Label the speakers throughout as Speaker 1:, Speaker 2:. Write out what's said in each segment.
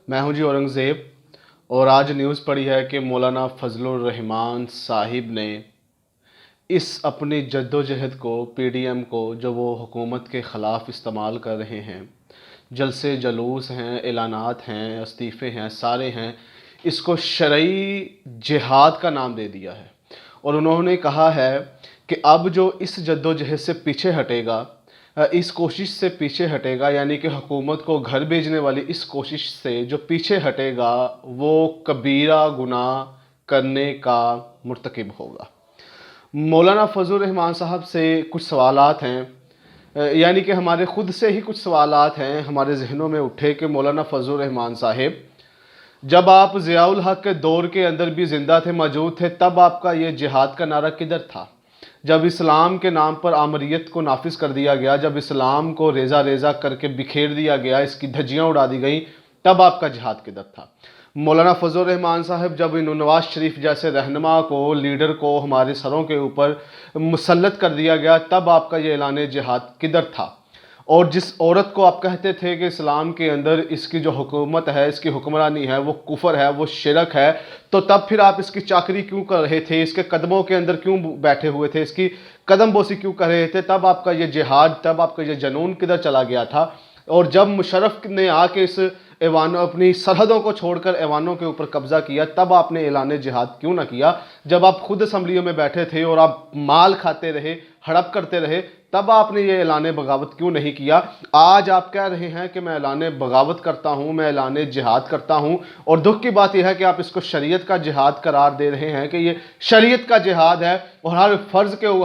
Speaker 1: میں ہوں جی اورنگزیب، اور آج نیوز پڑھی ہے کہ مولانا فضل الرحمان صاحب نے اس اپنی جد و جہد کو پی ڈی ایم کو جو وہ حکومت کے خلاف استعمال کر رہے ہیں، جلسے جلوس ہیں، اعلانات ہیں، استعفے ہیں، سارے ہیں، اس کو شرعی جہاد کا نام دے دیا ہے۔ اور انہوں نے کہا ہے کہ اب جو اس جد و جہد سے پیچھے ہٹے گا، اس کوشش سے پیچھے ہٹے گا، یعنی کہ حکومت کو گھر بھیجنے والی اس کوشش سے جو پیچھے ہٹے گا وہ کبیرہ گناہ کرنے کا مرتکب ہوگا۔ مولانا فضل الرحمان صاحب سے کچھ سوالات ہیں، یعنی کہ ہمارے خود سے ہی کچھ سوالات ہیں ہمارے ذہنوں میں اٹھے کہ مولانا فضل الرحمان صاحب، جب آپ ضیاء الحق کے دور کے اندر بھی زندہ تھے، موجود تھے، تب آپ کا یہ جہاد کا نعرہ کدھر تھا؟ جب اسلام کے نام پر آمریت کو نافذ کر دیا گیا، جب اسلام کو ریزہ ریزہ کر کے بکھیر دیا گیا، اس کی دھجیاں اڑا دی گئیں، تب آپ کا جہاد کدھر تھا؟ مولانا فضل الرحمان صاحب، جب نواز شریف جیسے رہنما کو، لیڈر کو ہمارے سروں کے اوپر مسلط کر دیا گیا، تب آپ کا یہ اعلان جہاد کدھر تھا؟ اور جس عورت کو آپ کہتے تھے کہ اسلام کے اندر اس کی جو حکومت ہے، اس کی حکمرانی ہے، وہ کفر ہے، وہ شرک ہے، تو تب پھر آپ اس کی چاکری کیوں کر رہے تھے؟ اس کے قدموں کے اندر کیوں بیٹھے ہوئے تھے؟ اس کی قدم بوسی کیوں کر رہے تھے؟ تب آپ کا یہ جہاد، تب آپ کا یہ جنون کدھر چلا گیا تھا؟ اور جب مشرف نے آ کے اس ایوانوں، اپنی سرحدوں کو چھوڑ کر ایوانوں کے اوپر قبضہ کیا، تب آپ نے اعلان جہاد کیوں نہ کیا؟ جب آپ خود اسمبلیوں میں بیٹھے تھے اور آپ مال کھاتے رہے، ہڑپ کرتے رہے، تب آپ نے یہ اعلان بغاوت کیوں نہیں کیا؟ آج آپ کہہ رہے ہیں کہ میں اعلان بغاوت کرتا ہوں، میں اعلان جہاد کرتا ہوں، اور دکھ کی بات یہ ہے کہ آپ اس کو شریعت کا جہاد قرار دے رہے ہیں کہ یہ شریعت کا جہاد ہے، اور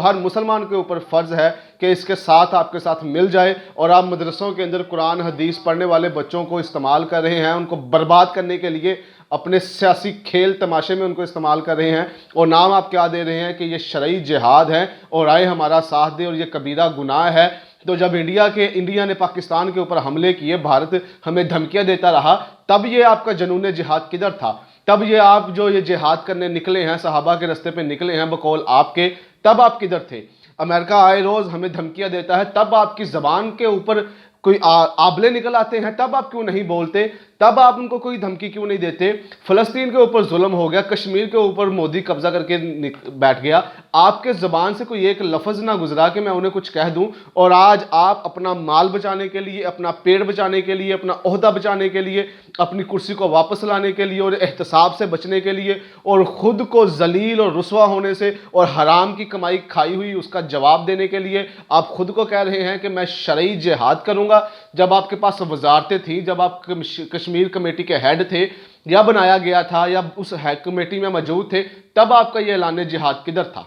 Speaker 1: ہر مسلمان کے اوپر فرض ہے کہ اس کے ساتھ آپ کے ساتھ مل جائے، اور آپ مدرسوں کے اندر قرآن حدیث پڑھنے والے بچوں کو استعمال کر رہے ہیں، ان کو برباد کرنے کے لیے اپنے سیاسی کھیل تماشے میں ان کو استعمال کر رہے ہیں، اور نام آپ کیا دے رہے ہیں کہ یہ شرعی جہاد ہے اور آئے ہمارا ساتھ دے، اور یہ کبیرہ گناہ ہے۔ تو جب انڈیا نے پاکستان کے اوپر حملے کیے، بھارت ہمیں دھمکیاں دیتا رہا، تب یہ آپ کا جنون جہاد کدھر تھا؟ تب یہ آپ جو یہ جہاد کرنے نکلے ہیں، صحابہ کے رستے پہ نکلے ہیں بقول آپ کے، تب آپ کدھر تھے؟ امریکہ آئے روز ہمیں دھمکیاں دیتا ہے، تب آپ کی زبان کے اوپر کوئی آبلے نکل آتے ہیں، تب آپ کیوں نہیں بولتے؟ تب آپ ان کو کوئی دھمکی کیوں نہیں دیتے؟ فلسطین کے اوپر ظلم ہو گیا، کشمیر کے اوپر مودی قبضہ کر کے بیٹھ گیا، آپ کے زبان سے کوئی ایک لفظ نہ گزرا کہ میں انہیں کچھ کہہ دوں، اور آج آپ اپنا مال بچانے کے لیے، اپنا پیڑ بچانے کے لیے، اپنا عہدہ بچانے کے لیے، اپنی کرسی کو واپس لانے کے لیے، اور احتساب سے بچنے کے لیے، اور خود کو ذلیل اور رسوا ہونے سے اور حرام کی کمائی کھائی ہوئی اس کا جواب دینے کے لیے آپ خود کو کہہ رہے ہیں کہ میں شرعی جہاد کروں گا۔ جب آپ کے پاس وزارتیں تھیں، جب آپ کشمیر کمیٹی کے ہیڈ تھے، یا بنایا گیا تھا، یا اس کمیٹی میں موجود تھے، تب آپ کا یہ اعلان جہاد کدھر تھا؟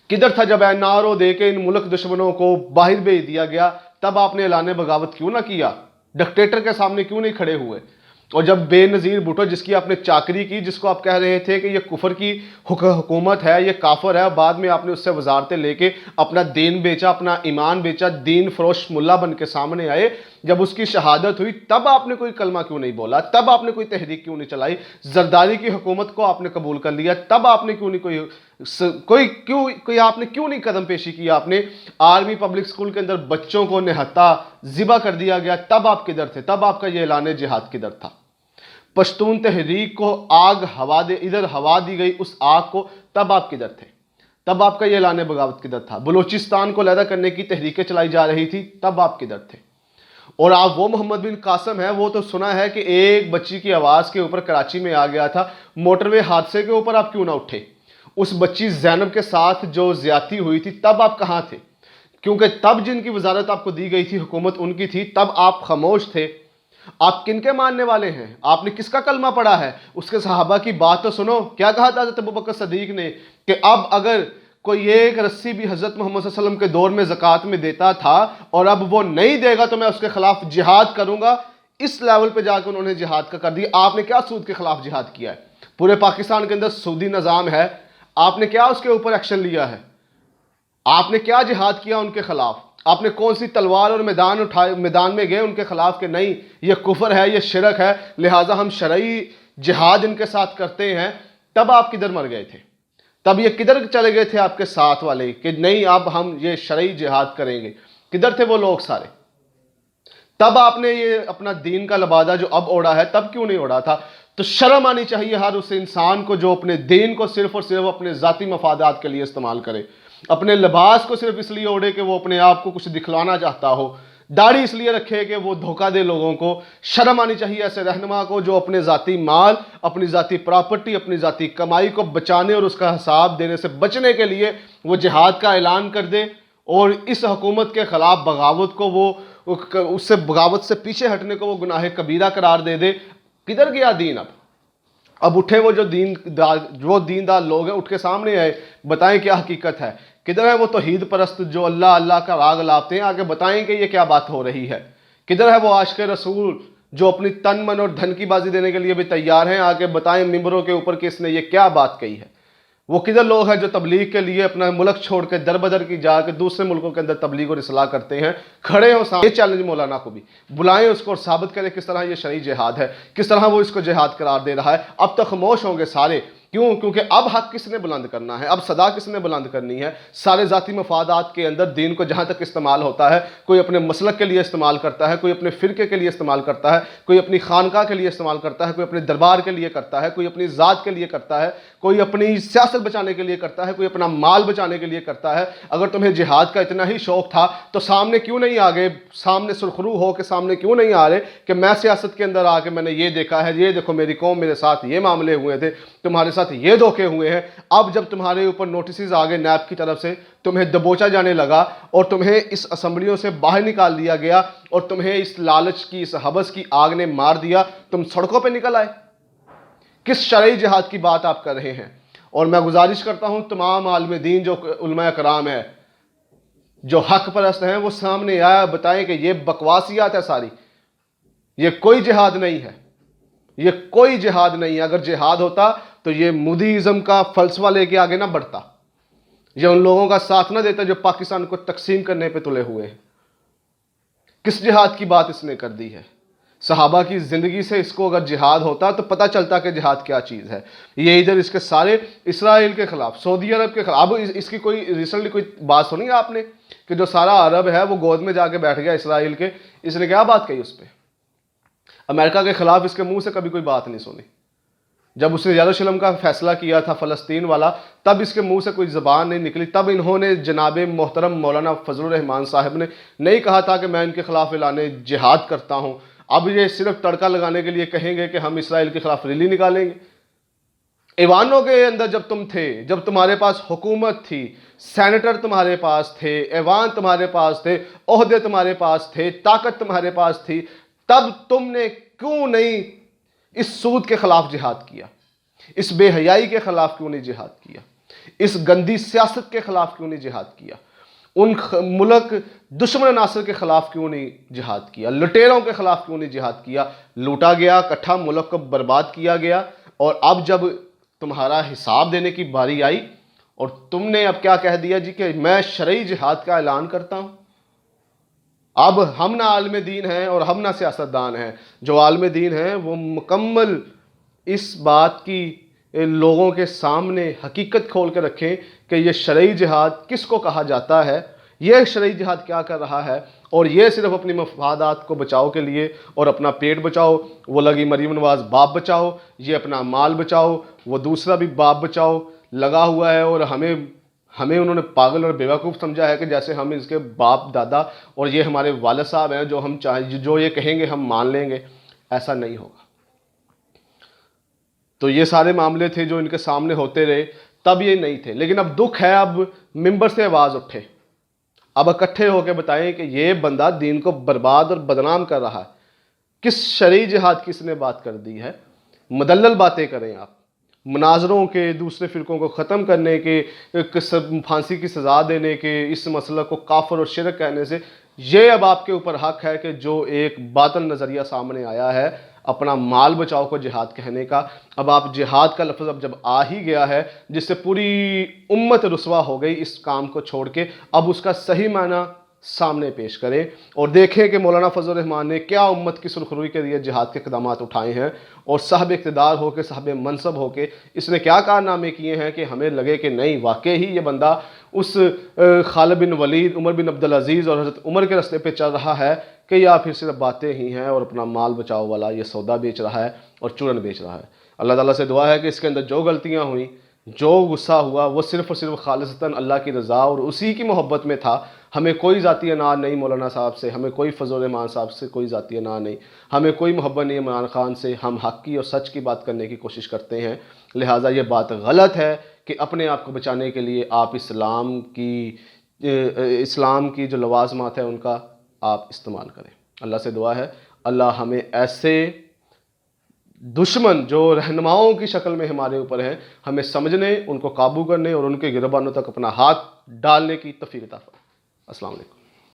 Speaker 1: کدھر تھا جب این آر او دے کے ان ملک دشمنوں کو باہر بھیج دیا گیا؟ تب آپ نے اعلان بغاوت کیوں نہ کیا؟ ڈکٹیٹر کے سامنے کیوں نہیں کھڑے ہوئے؟ اور جب بے نظیر بھٹو، جس کی آپ نے چاکری کی، جس کو آپ کہہ رہے تھے کہ یہ کفر کی حکومت ہے، یہ کافر ہے، بعد میں آپ نے اس سے وزارتیں لے کے اپنا دین بیچا، اپنا ایمان بیچا، دین فروش ملا بن کے سامنے آئے، جب اس کی شہادت ہوئی، تب آپ نے کوئی کلمہ کیوں نہیں بولا؟ تب آپ نے کوئی تحریک کیوں نہیں چلائی؟ زرداری کی حکومت کو آپ نے قبول کر لیا، تب آپ نے کیوں نہیں آپ نے کیوں نہیں قدم پیشی کی؟ آپ نے آرمی پبلک سکول کے اندر بچوں کو نہتا ذبح کر دیا گیا، تب آپ کدھر تھے؟ تب آپ کا یہ اعلان جہاد کدھر تھا؟ پشتون تحریک کو ادھر ہوا دی گئی، اس آگ کو، تب آپ کدھر تھے؟ تب آپ کا یہ اعلان بغاوت کدھر تھا؟ بلوچستان کو علیحدہ کرنے کی تحریکیں چلائی جا رہی تھی، تب آپ کدھر تھے؟ اور آپ وہ محمد بن قاسم ہے، وہ تو سنا ہے کہ ایک بچی کی آواز کے اوپر کراچی میں آ گیا تھا، موٹر وے حادثے کے اوپر آپ کیوں نہ اٹھے؟ اس بچی زینب کے ساتھ جو زیادتی ہوئی تھی، تب آپ کہاں تھے؟ کیونکہ تب جن کی وزارت آپ کو دی گئی تھی، حکومت ان کی تھی، تب آپ خاموش تھے۔ آپ کن کے ماننے والے ہیں؟ آپ نے کس کا کلمہ پڑھا ہے؟ اس کے صحابہ کی بات تو سنو، کیا کہا تھا حضرت ابوبکر صدیق نے کہ اب اگر کوئی ایک رسی بھی حضرت محمد صلی اللہ علیہ وسلم کے دور میں زکوٰۃ میں دیتا تھا اور اب وہ نہیں دے گا تو میں اس کے خلاف جہاد کروں گا۔ اس لیول پہ جا کے انہوں نے جہاد کا کر دیا۔ آپ نے کیا سود کے خلاف جہاد کیا ہے؟ پورے پاکستان کے اندر سودی نظام ہے، آپ نے کیا اس کے اوپر ایکشن لیا ہے؟ آپ نے کیا جہاد کیا ان کے خلاف؟ آپ نے کون سی تلوار اور میدان میں گئے ان کے خلاف کہ نہیں یہ کفر ہے، یہ شرک ہے، لہٰذا ہم شرعی جہاد ان کے ساتھ کرتے ہیں؟ تب آپ کدھر مر گئے تھے؟ تب یہ کدھر چلے گئے تھے آپ کے ساتھ والے کہ نہیں اب ہم یہ شرعی جہاد کریں گے؟ کدھر تھے وہ لوگ سارے؟ تب آپ نے یہ اپنا دین کا لبادہ جو اب اوڑھا ہے تب کیوں نہیں اوڑھا تھا؟ تو شرم آنی چاہیے ہر اس انسان کو جو اپنے دین کو صرف اور صرف اپنے ذاتی مفادات کے لیے استعمال کرے، اپنے لباس کو صرف اس لیے اوڑھے کہ وہ اپنے آپ کو کچھ دکھلانا چاہتا ہو، داڑھی اس لیے رکھے کہ وہ دھوکہ دے لوگوں کو۔ شرم آنی چاہیے ایسے رہنما کو جو اپنے ذاتی مال، اپنی ذاتی پراپرٹی، اپنی ذاتی کمائی کو بچانے اور اس کا حساب دینے سے بچنے کے لیے وہ جہاد کا اعلان کر دے، اور اس حکومت کے خلاف بغاوت کو وہ اس سے بغاوت سے پیچھے ہٹنے کو وہ گناہ کبیرہ قرار دے دے۔ کدھر گیا دین؟ اب اٹھے وہ جو دیندار لوگ ہیں، اٹھ کے سامنے آئے، بتائیں کیا حقیقت ہے۔ کدھر ہے وہ توحید پرست جو اللہ اللہ کا راگ لاپتے ہیں؟ آگے بتائیں کہ یہ کیا بات ہو رہی ہے۔ کدھر ہے وہ عاشق رسول جو اپنی تن من اور دھن کی بازی دینے کے لیے بھی تیار ہیں؟ آگے بتائیں ممبروں کے اوپر کہ اس نے یہ کیا بات کہی ہے۔ وہ کدھر لوگ ہیں جو تبلیغ کے لیے اپنا ملک چھوڑ کے در بدر کی جا کے دوسرے ملکوں کے اندر تبلیغ اور اصلاح کرتے ہیں؟ کھڑے ہوں سامنے، یہ چیلنج مولانا کو بھی بلائیں اس کو اور ثابت کریں کس طرح یہ شرعی جہاد ہے، کس طرح وہ اس کو جہاد قرار دے رہا ہے۔ اب تک خاموش ہوں گے سارے، کیوں؟ کیونکہ اب حق کس نے بلند کرنا ہے، اب صدا کس نے بلند کرنی ہے۔ سارے ذاتی مفادات کے اندر دین کو جہاں تک استعمال ہوتا ہے، کوئی اپنے مسلک کے لیے استعمال کرتا ہے، کوئی اپنے فرقے کے لیے استعمال کرتا ہے، کوئی اپنی خانقاہ کے لیے استعمال کرتا ہے، کوئی اپنے دربار کے لیے کرتا ہے، کوئی اپنی ذات کے لیے کرتا ہے، کوئی اپنی سیاست بچانے کے لیے کرتا ہے، کوئی اپنا مال بچانے کے لیے کرتا ہے۔ اگر تمہیں جہاد کا اتنا ہی شوق تھا تو سامنے کیوں نہیں آگے، سامنے سرخرو ہو کے سامنے کیوں نہیں آ رہے کہ میں سیاست کے اندر آ کے میں نے یہ دیکھا ہے، یہ دیکھو میری قوم میرے ساتھ یہ معاملے ہوئے تھے، تمہارے ساتھ یہ دھوکے ہوئے ہیں۔ اب جب تمہارے اوپر نوٹسز آگے نیب کی طرف سے، تمہیں دبوچا جانے لگا اور تمہیں اس اسمبلیوں سے باہر نکال دیا گیا اور تمہیں اس لالچ کی، اس حوث کی آگ نے مار دیا، تم سڑکوں پہ نکل آئے۔ کس شرعی جہاد کی بات آپ کر رہے ہیں؟ اور میں گزارش کرتا ہوں تمام عالم دین جو علماء کرام ہیں، جو حق پرست ہیں، وہ سامنے آیا بتائیں کہ یہ بکواسیات ہے ساری، یہ کوئی جہاد نہیں ہے، یہ کوئی جہاد نہیں ہے۔ اگر جہاد ہوتا تو یہ مودی ازم کا فلسفہ لے کے آگے نہ بڑھتا، یہ ان لوگوں کا ساتھ نہ دیتا جو پاکستان کو تقسیم کرنے پہ تلے ہوئے ہیں۔ کس جہاد کی بات اس نے کر دی ہے؟ صحابہ کی زندگی سے اس کو اگر جہاد ہوتا تو پتہ چلتا کہ جہاد کیا چیز ہے۔ یہ ادھر اس کے سارے اسرائیل کے خلاف، سعودی عرب کے خلاف، اب اس کی کوئی ریسنٹلی کوئی بات سنی آپ نے کہ جو سارا عرب ہے وہ گود میں جا کے بیٹھ گیا اسرائیل کے؟ اس نے کیا بات کہی اس پہ؟ امریکہ کے خلاف اس کے منہ سے کبھی کوئی بات نہیں سنی۔ جب اس نے یروشلم کا فیصلہ کیا تھا فلسطین والا، تب اس کے منہ سے کوئی زبان نہیں نکلی، تب انہوں نے جناب محترم مولانا فضل الرحمان صاحب نے نہیں کہا تھا کہ میں ان کے خلاف اعلان جہاد کرتا ہوں۔ اب یہ صرف تڑکا لگانے کے لیے کہیں گے کہ ہم اسرائیل کے خلاف ریلی نکالیں گے۔ ایوانوں کے اندر جب تم تھے، جب تمہارے پاس حکومت تھی، سینیٹر تمہارے پاس تھے، ایوان تمہارے پاس تھے، عہدے تمہارے پاس تھے، طاقت تمہارے پاس تھی، تب تم نے کیوں نہیں اس سود کے خلاف جہاد کیا؟ اس بے حیائی کے خلاف کیوں نہیں جہاد کیا؟ اس گندی سیاست کے خلاف کیوں نہیں جہاد کیا؟ ان ملک دشمن عناصر کے خلاف کیوں نہیں جہاد کیا؟ لٹیروں کے خلاف کیوں نہیں جہاد کیا؟ لوٹا گیا، کٹھا ملک کو برباد کیا گیا، اور اب جب تمہارا حساب دینے کی باری آئی اور تم نے اب کیا کہہ دیا جی کہ میں شرعی جہاد کا اعلان کرتا ہوں۔ اب ہم نہ عالم دین ہیں اور ہم نہ سیاستدان ہیں، جو عالم دین ہیں وہ مکمل اس بات کی لوگوں کے سامنے حقیقت کھول کے رکھیں کہ یہ شرعی جہاد کس کو کہا جاتا ہے، یہ شرعی جہاد کیا کر رہا ہے، اور یہ صرف اپنی مفادات کو بچاؤ کے لیے اور اپنا پیٹ بچاؤ، وہ لگی مریم نواز باپ بچاؤ، یہ اپنا مال بچاؤ، وہ دوسرا بھی باپ بچاؤ لگا ہوا ہے، اور ہمیں انہوں نے پاگل اور بیوقوف سمجھا ہے کہ جیسے ہم اس کے باپ دادا اور یہ ہمارے والد صاحب ہیں، جو ہم چاہیں جو یہ کہیں گے ہم مان لیں گے۔ ایسا نہیں ہوگا۔ تو یہ سارے معاملے تھے جو ان کے سامنے ہوتے رہے، تب یہ نہیں تھے، لیکن اب دکھ ہے، اب ممبر سے آواز اٹھے، اب اکٹھے ہو کے بتائیں کہ یہ بندہ دین کو برباد اور بدنام کر رہا ہے۔ کس شرعی جہاد کی اس نے بات کر دی ہے؟ مدلل باتیں کریں آپ، مناظروں کے، دوسرے فرقوں کو ختم کرنے کے، پھانسی کی سزا دینے کے، اس مسئلہ کو کافر اور شرک کہنے سے، یہ اب آپ کے اوپر حق ہے کہ جو ایک باطل نظریہ سامنے آیا ہے اپنا مال بچاؤ کو جہاد کہنے کا، اب آپ جہاد کا لفظ اب جب آ ہی گیا ہے جس سے پوری امت رسوا ہو گئی اس کام کو چھوڑ کے، اب اس کا صحیح معنی سامنے پیش کریں اور دیکھیں کہ مولانا فضل الرحمان نے کیا امت کی سرخروئی کے لیے جہاد کے اقدامات اٹھائے ہیں، اور صاحب اقتدار ہو کے، صاحب منصب ہو کے اس نے کیا کارنامے کیے ہیں کہ ہمیں لگے کہ نہیں، واقعی ہی یہ بندہ اس خالد بن ولید، عمر بن عبدالعزیز اور حضرت عمر کے راستے پہ چل رہا ہے، کہ یا پھر صرف باتیں ہی ہیں اور اپنا مال بچاؤ والا یہ سودا بیچ رہا ہے اور چورن بیچ رہا ہے۔ اللہ تعالیٰ سے دعا ہے کہ اس کے اندر جو غلطیاں ہوئیں، جو غصہ ہوا، وہ صرف اور صرف خالصتاً اللہ کی رضا اور اسی کی محبت میں تھا۔ ہمیں کوئی ذاتی انار نہیں مولانا صاحب سے، ہمیں کوئی فضل الرحمان صاحب سے کوئی ذاتی انار نہیں، ہمیں کوئی محبت نہیں عمران خان سے۔ ہم حق کی اور سچ کی بات کرنے کی کوشش کرتے ہیں، لہٰذا یہ بات غلط ہے کہ اپنے آپ کو بچانے کے لیے آپ اسلام کی جو لوازمات ہیں ان کا آپ استعمال کریں۔ اللہ سے دعا ہے اللہ ہمیں ایسے دشمن جو رہنماؤں کی شکل میں ہمارے اوپر ہیں، ہمیں سمجھنے، ان کو قابو کرنے اور ان کے گربانوں تک اپنا ہاتھ ڈالنے کی توفیق عطا فرمائے۔ السلام علیکم۔